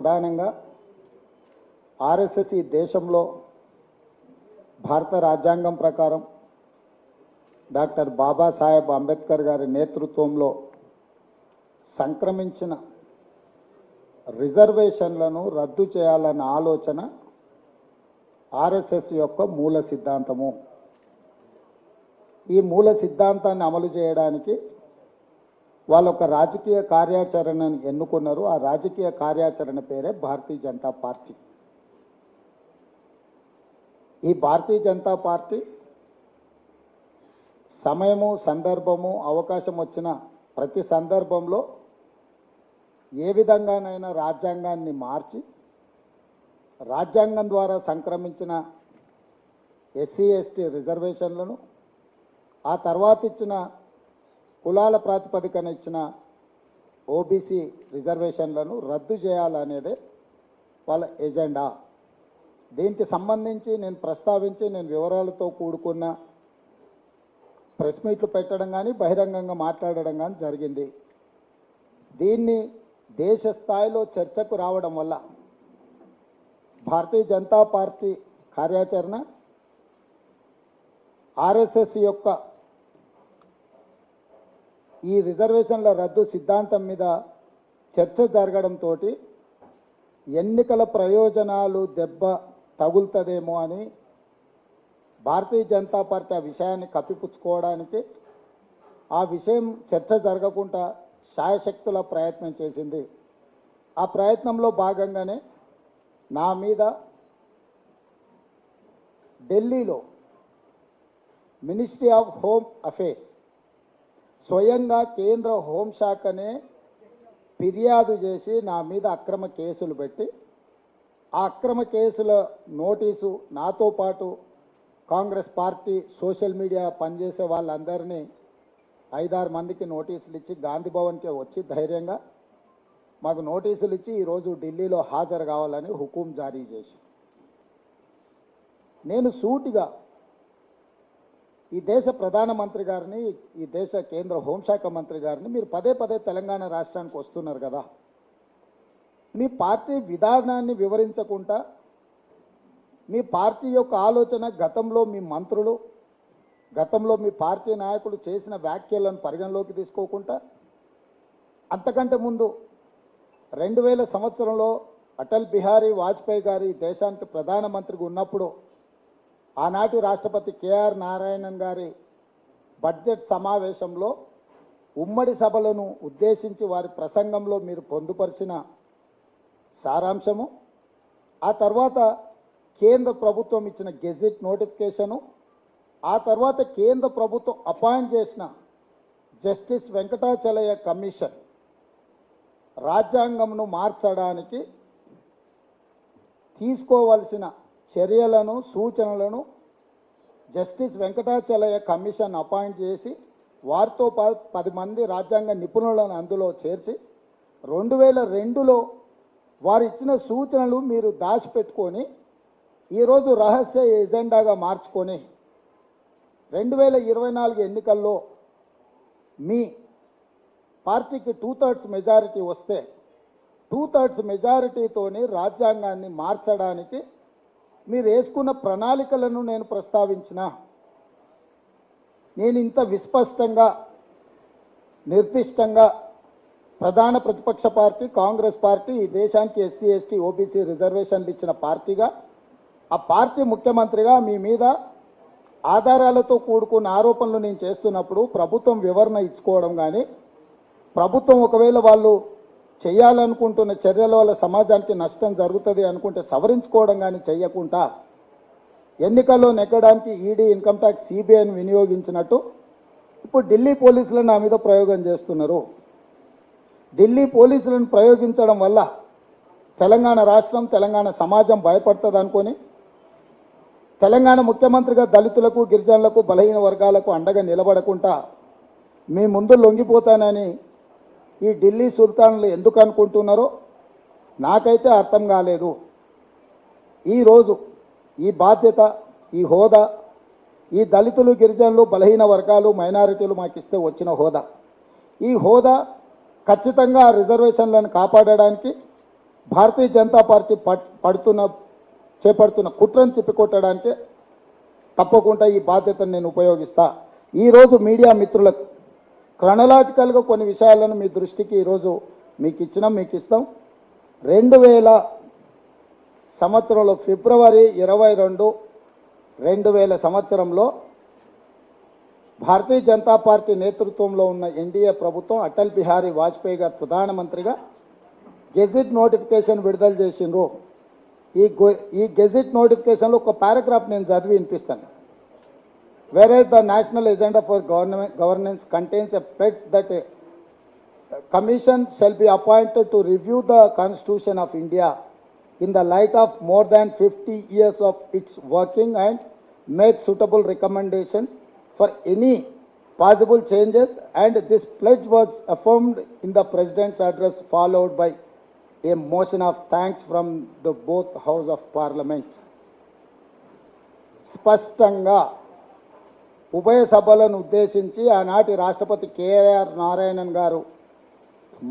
ప్రధానంగా ఆర్ఎస్ఎస్ ఈ దేశంలో భారత రాజ్యాంగం ప్రకారం డాక్టర్ బాబాసాహెబ్ అంబేద్కర్ గారి నేతృత్వంలో సంక్రమించిన రిజర్వేషన్లను రద్దు చేయాలన్న ఆలోచన ఆర్ఎస్ఎస్ యొక్క మూల సిద్ధాంతము. ఈ మూల సిద్ధాంతాన్ని అమలు చేయడానికి వాళ్ళు ఒక రాజకీయ కార్యాచరణను ఎన్నుకున్నారు. ఆ రాజకీయ కార్యాచరణ పేరే భారతీయ జనతా పార్టీ. ఈ భారతీయ జనతా పార్టీ సమయము, సందర్భము, అవకాశం వచ్చిన ప్రతి సందర్భంలో ఏ విధంగానైనా రాజ్యాంగాన్ని మార్చి రాజ్యాంగం ద్వారా సంక్రమించిన ఎస్సీ ఎస్టీ రిజర్వేషన్లను, ఆ తర్వాత ఇచ్చిన కులాల ప్రాతిపదికన ఇచ్చిన ఓబీసీ రిజర్వేషన్లను రద్దు చేయాలనేదే వాళ్ళ ఎజెండా. దీనికి సంబంధించి నేను ప్రస్తావించి నేను వివరాలతో కూడుకున్న ప్రెస్ మీట్లు పెట్టడం కానీ బహిరంగంగా మాట్లాడడం కానీ జరిగింది. దీన్ని దేశ స్థాయిలో చర్చకు రావడం వల్ల భారతీయ జనతా పార్టీ కార్యాచరణ ఆర్ఎస్ఎస్ యొక్క ఈ రిజర్వేషన్ల రద్దు సిద్ధాంతం మీద చర్చ జరగడంతో ఎన్నికల ప్రయోజనాలు దెబ్బ తగులుతుందేమో అని భారతీయ జనతా పార్టీ ఆ విషయాన్ని కప్పిపుచ్చుకోవడానికి ఆ విషయం చర్చ జరగకుండా శాయశక్తుల ప్రయత్నం చేసింది. ఆ ప్రయత్నంలో భాగంగానే నా మీద ఢిల్లీలో మినిస్ట్రీ ఆఫ్ హోమ్ అఫేర్స్ స్వయంగా కేంద్ర హోంశాఖనే ఫిర్యాదు చేసి నా మీద అక్రమ కేసులు పెట్టి ఆ అక్రమ కేసుల నోటీసు నాతో పాటు కాంగ్రెస్ పార్టీ సోషల్ మీడియా పనిచేసే వాళ్ళందరినీ 5-6 మందికి నోటీసులు ఇచ్చి గాంధీ భవన్కి వచ్చి ధైర్యంగా మాకు నోటీసులు ఇచ్చి ఈరోజు ఢిల్లీలో హాజరు కావాలని హుకుం జారీ చేసి నేను సూటిగా ఈ దేశ ప్రధానమంత్రి గారిని, ఈ దేశ కేంద్ర హోంశాఖ మంత్రి గారిని మీరు పదే పదే తెలంగాణ రాష్ట్రానికి వస్తున్నారు కదా, మీ పార్టీ విధానాన్ని వివరించకుండా మీ పార్టీ యొక్క ఆలోచన గతంలో మీ మంత్రులు, గతంలో మీ పార్టీ నాయకులు చేసిన వ్యాఖ్యలను పరిగణలోకి తీసుకోకుండా అంతకంటే ముందు 2000 సంవత్సరంలో అటల్ బిహారీ వాజ్పేయి గారు ఈ దేశానికి ప్రధానమంత్రిగా ఉన్నప్పుడు ఆనాటి రాష్ట్రపతి కేఆర్ నారాయణన్ గారి బడ్జెట్ సమావేశంలో ఉమ్మడి సభలను ఉద్దేశించి వారి ప్రసంగంలో మీరు పొందుపరిచిన సారాంశము, ఆ తర్వాత కేంద్ర ప్రభుత్వం ఇచ్చిన గెజిట్ నోటిఫికేషను, ఆ తర్వాత కేంద్ర ప్రభుత్వం అపాయింట్ చేసిన జస్టిస్ వెంకటాచలయ్య కమిషన్ రాజ్యాంగంను మార్చడానికి తీసుకోవలసిన చర్యలను, సూచనలను జస్టిస్ వెంకటాచలయ్య కమిషన్ అపాయింట్ చేసి వారితో 10 మంది రాజ్యాంగ నిపుణులను అందులో చేర్చి 2002లో వారు ఇచ్చిన సూచనలు మీరు దాచిపెట్టుకొని ఈరోజు రహస్య ఎజెండాగా మార్చుకొని 2024 ఎన్నికల్లో మీ పార్టీకి 2/3 మెజారిటీ వస్తే 2/3 మెజారిటీతోని రాజ్యాంగాన్ని మార్చడానికి మీరు వేసుకున్న ప్రణాళికలను నేను ప్రస్తావించిన. నేను ఇంత విస్పష్టంగా, నిర్దిష్టంగా ప్రధాన ప్రతిపక్ష పార్టీ కాంగ్రెస్ పార్టీ ఈ దేశానికి ఎస్సీ ఎస్టీ ఓబీసీ రిజర్వేషన్లు ఇచ్చిన పార్టీగా, ఆ పార్టీ ముఖ్యమంత్రిగా మీ మీద ఆధారాలతో కూడుకున్న ఆరోపణలు నేను చేస్తున్నప్పుడు ప్రభుత్వం వివరణ ఇచ్చుకోవడం కానీ, ప్రభుత్వం ఒకవేళ వాళ్ళు చేయాలనుకుంటున్న చర్యల వల్ల సమాజానికి నష్టం జరుగుతుంది అనుకుంటే సవరించుకోవడం కానీ చేయకుండా ఎన్నికల్లో నెగ్గడానికి ఈడీ, ఇన్కమ్ ట్యాక్స్, సిబిఐని వినియోగించినట్టు ఇప్పుడు ఢిల్లీ పోలీసులు నా మీద ప్రయోగం చేస్తున్నారు. ఢిల్లీ పోలీసులను ప్రయోగించడం వల్ల తెలంగాణ రాష్ట్రం, తెలంగాణ సమాజం భయపడుతుంది అనుకొని తెలంగాణ ముఖ్యమంత్రిగా దళితులకు, గిరిజనులకు, బలహీన వర్గాలకు అండగా నిలబడకుండా మీ ముందు లొంగిపోతానని ఈ ఢిల్లీ సుల్తాన్లు ఎందుకు అనుకుంటున్నారో నాకైతే అర్థం కాలేదు. ఈరోజు ఈ బాధ్యత, ఈ హోదా, ఈ దళితులు, గిరిజనులు, బలహీన వర్గాలు, మైనారిటీలు మాకు ఇస్తే వచ్చిన హోదా, ఈ హోదా ఖచ్చితంగా రిజర్వేషన్లను కాపాడడానికి భారతీయ జనతా పార్టీ చేపడుతున్న కుట్రను తిప్పికొట్టడానికి తప్పకుండా ఈ బాధ్యతను నేను ఉపయోగిస్తా. ఈరోజు మీడియా మిత్రులకు క్రొనలాజికల్గా కొన్ని విషయాలను మీ దృష్టికి ఈరోజు మీకు ఇస్తాం. 2000 సంవత్సరంలో ఫిబ్రవరి 22, 2000 సంవత్సరంలో భారతీయ జనతా పార్టీ నేతృత్వంలో ఉన్న ఎన్డీఏ ప్రభుత్వం అటల్ బిహారీ వాజ్పేయి గారు ప్రధానమంత్రిగా గెజిట్ నోటిఫికేషన్ విడుదల చేసిండ్రు. ఈ గెజిట్ నోటిఫికేషన్లో ఒక పారాగ్రాఫ్ నేను చదివి వినిపిస్తాను. Whereas the National Agenda for Governance contains a pledge that a commission shall be appointed to review the Constitution of India in the light of more than 50 years of its working and make suitable recommendations for any possible changes, and this pledge was affirmed in the President's address followed by a motion of thanks from the both House of Parliament. స్పష్టంగా ఉభయ సభలను ఉద్దేశించి ఆనాటి రాష్ట్రపతి KR Narayanan గారు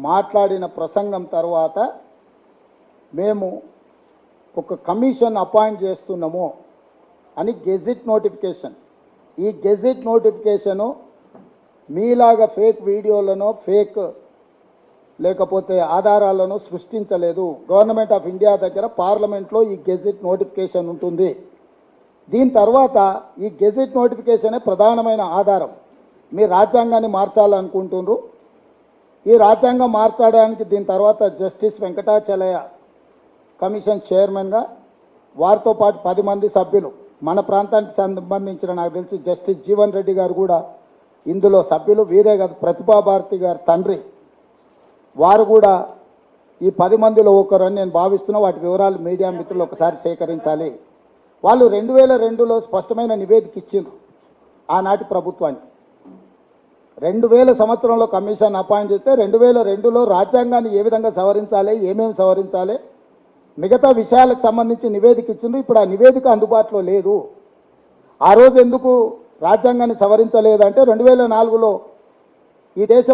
మాట్లాడిన ప్రసంగం తర్వాత మేము ఒక కమిషన్ అపాయింట్ చేస్తున్నాము అని గెజిట్ నోటిఫికేషన్. ఈ గెజిట్ నోటిఫికేషను మీలాగా ఫేక్ వీడియోలను లేకపోతే ఆధారాలను సృష్టించలేదు. గవర్నమెంట్ ఆఫ్ ఇండియా దగ్గర పార్లమెంట్లో ఈ గెజిట్ నోటిఫికేషన్ ఉంటుంది. దీని తర్వాత ఈ గెజిట్ నోటిఫికేషనే ప్రధానమైన ఆధారం. మీ రాజ్యాంగాన్ని మార్చాలనుకుంటున్నారు. ఈ రాజ్యాంగం మార్చడానికి దీని తర్వాత జస్టిస్ వెంకటాచలయ కమిషన్ చైర్మన్గా వారితో పాటు 10 మంది సభ్యులు, మన ప్రాంతానికి సంబంధించిన నాకు తెలిసి జస్టిస్ జీవన్ రెడ్డి గారు కూడా ఇందులో సభ్యులు. వీరే కాదు, ప్రతిభా భారతి గారి తండ్రి వారు కూడా ఈ 10 మందిలో ఒకరని నేను భావిస్తున్నా. వాటి వివరాలు మీడియా మిత్రులు ఒకసారి సేకరించాలి. వాళ్ళు 2002లో స్పష్టమైన నివేదిక ఇచ్చిండ్రు ఆనాటి ప్రభుత్వానికి. 2000 సంవత్సరంలో కమిషన్ అపాయింట్ చేస్తే 2002లో రాజ్యాంగాన్ని ఏ విధంగా సవరించాలి, ఏమేమి సవరించాలి, మిగతా విషయాలకు సంబంధించి నివేదిక ఇచ్చిండ్రు. ఇప్పుడు ఆ నివేదిక అందుబాటులో లేదు. ఆ రోజు ఎందుకు రాజ్యాంగాన్ని సవరించలేదంటే 2004లో ఈ దేశ